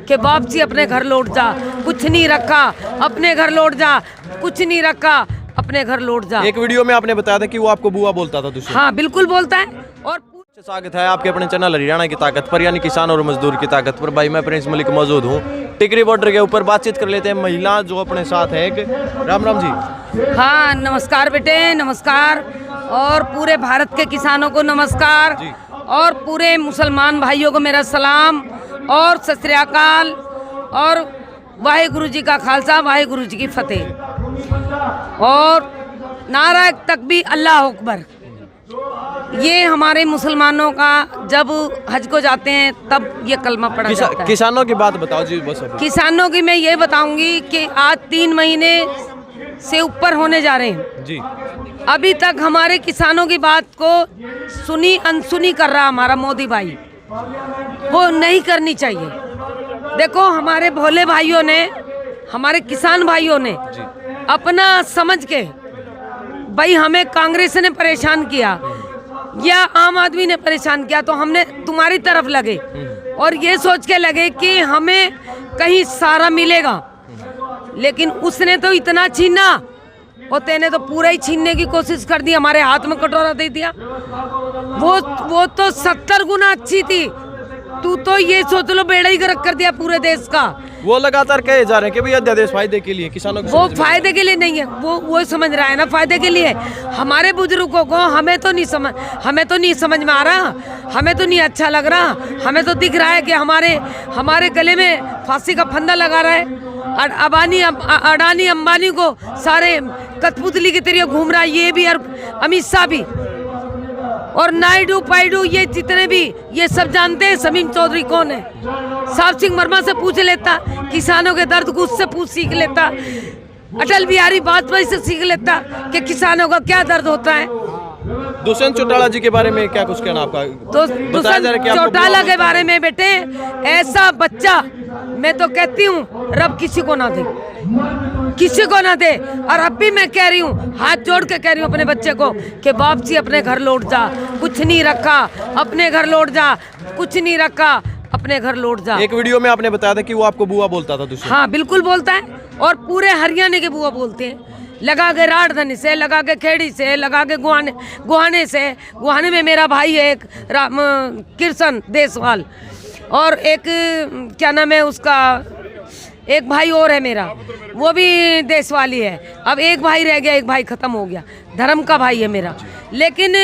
कि वापसी अपने घर लौट जा, कुछ नहीं रखा अपने घर लौट जा, कुछ नहीं रखा अपने घर लौट जा। एक वीडियो में आपने बताया था कि वो आपको बुआ बोलता था दुष्यंत। हाँ बिल्कुल बोलता है। और स्वागत है आपके अपने चैनल हरियाणा की ताकत पर, यानी किसान और मजदूर की ताकत पर। भाई मैं प्रिंस मलिक मौजूद हूँ टिकरी बॉर्डर के ऊपर। बातचीत कर लेते हैं महिला जो अपने साथ है। राम राम जी। हाँ नमस्कार बेटे, नमस्कार। और पूरे भारत के किसानों को नमस्कार, और पूरे मुसलमान भाइयों को मेरा सलाम और सत श्री अकाल, और वाहेगुरु जी का खालसा, वाहेगुरु जी की फतेह, और नारा तकबीर, अल्लाह अकबर। ये हमारे मुसलमानों का जब हज को जाते हैं तब ये कलमा पढ़ा जाता है। किसानों की बात बताओ जी बस। किसानों की मैं ये बताऊंगी कि आज 3 महीने से ऊपर होने जा रहे हैं जी। अभी तक हमारे किसानों की बात को सुनी अनसुनी कर रहा हमारा मोदी भाई। वो नहीं करनी चाहिए। देखो हमारे भोले भाइयों ने, हमारे किसान भाइयों ने अपना समझ के, भाई हमें कांग्रेस ने परेशान किया या आम आदमी ने परेशान किया तो हमने तुम्हारी तरफ लगे, और ये सोच के लगे कि हमें कहीं सारा मिलेगा। लेकिन उसने तो इतना छीना, और तेने तो पूरा ही छीनने की कोशिश कर दी, हमारे हाथ में कटोरा दे दिया। वो तो 70 गुना अच्छी थी। तू तो ये सोच लो बेड़ा ही गर्क कर दिया पूरे देश का। वो लगातार कहे जा रहे हैं कि भाई अध्यादेश फायदे के लिए, किसानों को। वो फायदे के लिए नहीं है, वो समझ रहा है ना, फायदे के लिए। हमारे बुजुर्गों को हमें तो नहीं समझ में आ रहा, हमें तो नहीं अच्छा लग रहा। हमें तो दिख रहा है कि हमारे गले में फांसी का फंदा लगा रहा है। अडानी अंबानी को सारे कठपुतली की तरह घूम रहा है, ये भी और अमित शाह भी, और नायडू पायडू, ये जितने भी, ये सब जानते हैं शमीम चौधरी कौन है। साहब सिंह वर्मा से पूछ लेता, किसानों के दर्द को उससे सीख लेता, अटल बिहारी वाजपेयी से सीख लेता कि किसानों का क्या दर्द होता है। दुष्यंत चौटाला जी के बारे में क्या कुछ कहना आपका? तो दुष्यंत चौटाला के बारे में बेटे, ऐसा बच्चा मैं तो कहती हूँ रब किसी को ना दे, किसी को ना दे। और अब भी मैं कह रही हूँ, हाथ जोड़ के कह रही हूँ अपने बच्चे को कि वापसी अपने घर लौट जा, कुछ नहीं रखा अपने घर लौट जा, कुछ नहीं रखा अपने घर लौट जा। एक वीडियो में आपने बताया था कि वो आपको बुआ बोलता था दुष्यंत। हाँ बिल्कुल बोलता है, और पूरे हरियाणा के बुआ बोलते हैं। लगा के राठधनी से, लगा के खेड़ी से, लगा के गुहाने से। गुहाने में मेरा भाई है एक कृष्ण देसवाल, और एक क्या नाम है उसका, एक भाई और है मेरा, वो भी देशवाली है। अब एक भाई रह गया, एक भाई खत्म हो गया, धर्म का भाई है मेरा। लेकिन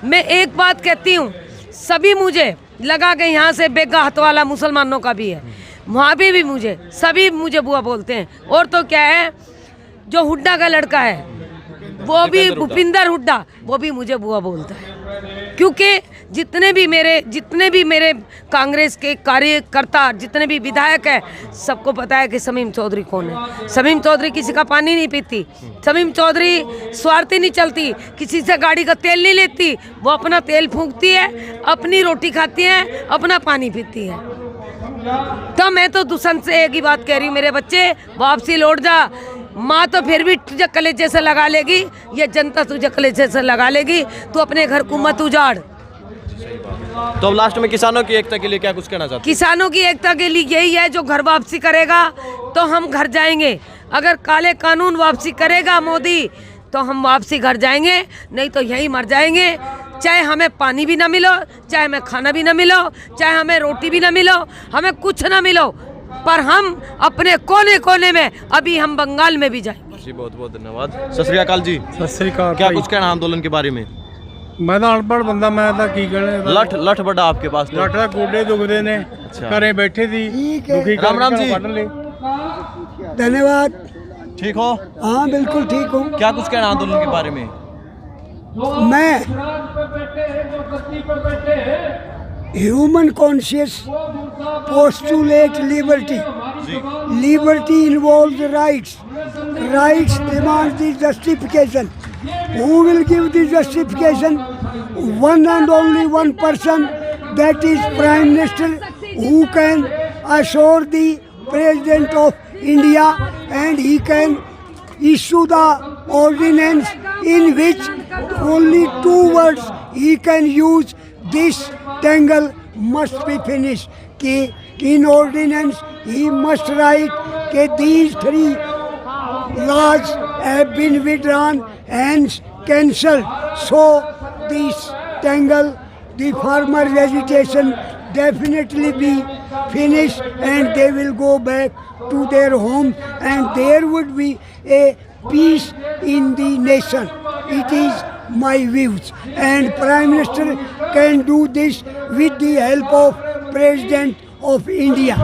मैं एक बात कहती हूँ, सभी मुझे लगा के यहाँ से बेगा हाथ वाला मुसलमानों का भी है, वहाँ पे भी मुझे सभी मुझे बुआ बोलते हैं। और तो क्या है, जो हुड्डा का लड़का है वो भी भूपिंदर हुड्डा, वो भी मुझे बुआ बोलता है। क्योंकि जितने भी मेरे कांग्रेस के कार्यकर्ता, जितने भी विधायक हैं, सबको पता है कि शमीम चौधरी कौन है। शमीम चौधरी किसी का पानी नहीं पीती, शमीम चौधरी स्वार्थी नहीं चलती, किसी से गाड़ी का तेल नहीं लेती, वो अपना तेल फूंकती है, अपनी रोटी खाती है, अपना पानी पीती है। तो मैं तो दुष्यंत से एक ही बात कह रही हूँ, मेरे बच्चे वापसी लौट जा। माँ तो फिर भी तुझे कलेजे से लगा लेगी, ये जनता तुझे कलेजे से लगा लेगी, तू अपने घर को मत उजाड़। तो अब लास्ट में किसानों की एकता के लिए क्या कुछ कहना चाहते हैं? किसानों की एकता के लिए यही है, जो घर वापसी करेगा तो हम घर जाएंगे। अगर काले कानून वापसी करेगा मोदी तो हम वापसी घर जाएंगे, नहीं तो यहीं मर जाएंगे। चाहे हमें पानी भी ना मिलो, चाहे हमें खाना भी ना मिलो, चाहे हमें रोटी भी ना मिलो, हमें कुछ ना मिलो, पर हम अपने कोने कोने में, अभी हम बंगाल में भी जाएंगे। जी बहुत बहुत धन्यवाद। सत श्री अकाल जी। सत श्री अकाल। क्या कुछ कहना आंदोलन के बारे में? मैं तो अनपढ़ बंदा, मैं तो की कहने। लठ बड़ा आपके पास तो। लठ दा गोडे दुखते ने। अच्छा। घरे बैठे थी, दुखी। राम राम जी। धन्यवाद। ठीक हो? हाँ बिल्कुल ठीक हूँ। क्या कुछ कहना आंदोलन के बारे में? मैं human conscious postulate liberty. Liberty involves rights. Rights demand the justification. Who will give the justification? One and only one person, that is Prime Minister, who can assure the President of India, and he can issue the ordinance in which only 2 words he can use. This tangle must be finished. कि in ordinance he must write that these three laws have been withdrawn and cancelled. So this tangle, the farmers' agitation definitely be finished and they will go back to their home and there would be a peace in the nation. It is my views, and Prime Minister can do this with the help of President of India.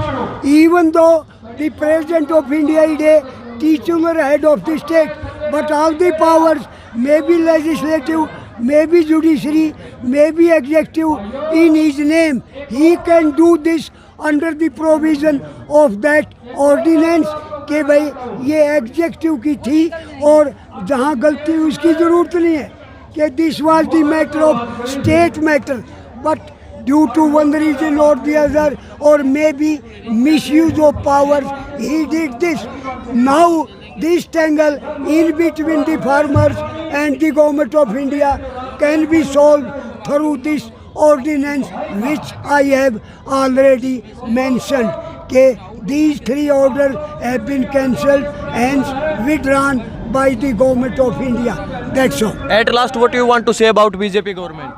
Even though the President of India is a titular head of the state, but all the powers, maybe legislative, maybe judiciary, maybe executive, in his name, he can do this under the provision of that ordinance कि भाई ये executive की थी और जहाँ गलती उसकी ज़रूरत नहीं है कि this was the matter of state matter but due to one reason or the other or maybe misuse of powers he did this. Now this tangle in between the farmers and the government of India can be solved through this ordinance which I have already mentioned. Okay, these three orders have been cancelled and withdrawn by the government of India. That's all. At last, what you want to say about BJP government?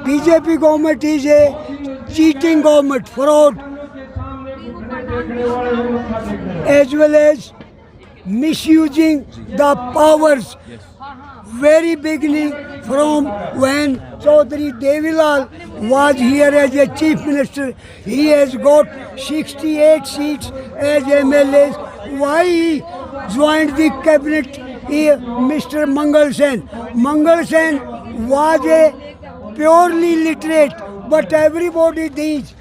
BJP government is a cheating government, fraud, as well as misusing the powers. Very beginning from when Chaudhary Devilal was here as a chief minister, he has got 68 seats as MLAs. Why he joined the cabinet? Mr. Mangal Sen. Mangal Sen was a purely literate, but everybody thinks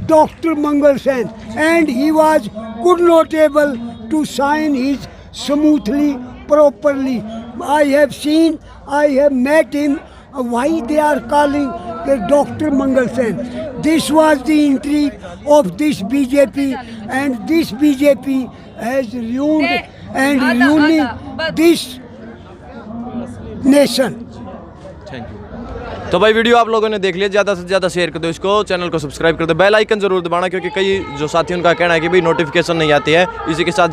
Dr. Mangal Sen, and he was could not able to sign his smoothly, properly. I have seen, I have met him. Why they are calling the Dr. Mangal Sen? This was the intrigue of this BJP, and this BJP has ruined and ruining this nation. Thank you. तो भाई video आप लोगों ने देख लिया, ज़्यादा से ज़्यादा शेयर कर दो इसको, चैनल को सब्सक्राइब कर दो, बेल आइकन जरूर दबाना क्योंकि कई जो साथियों का कहना है कि भाई नोटिफिकेशन नहीं आती है। इसी के साथ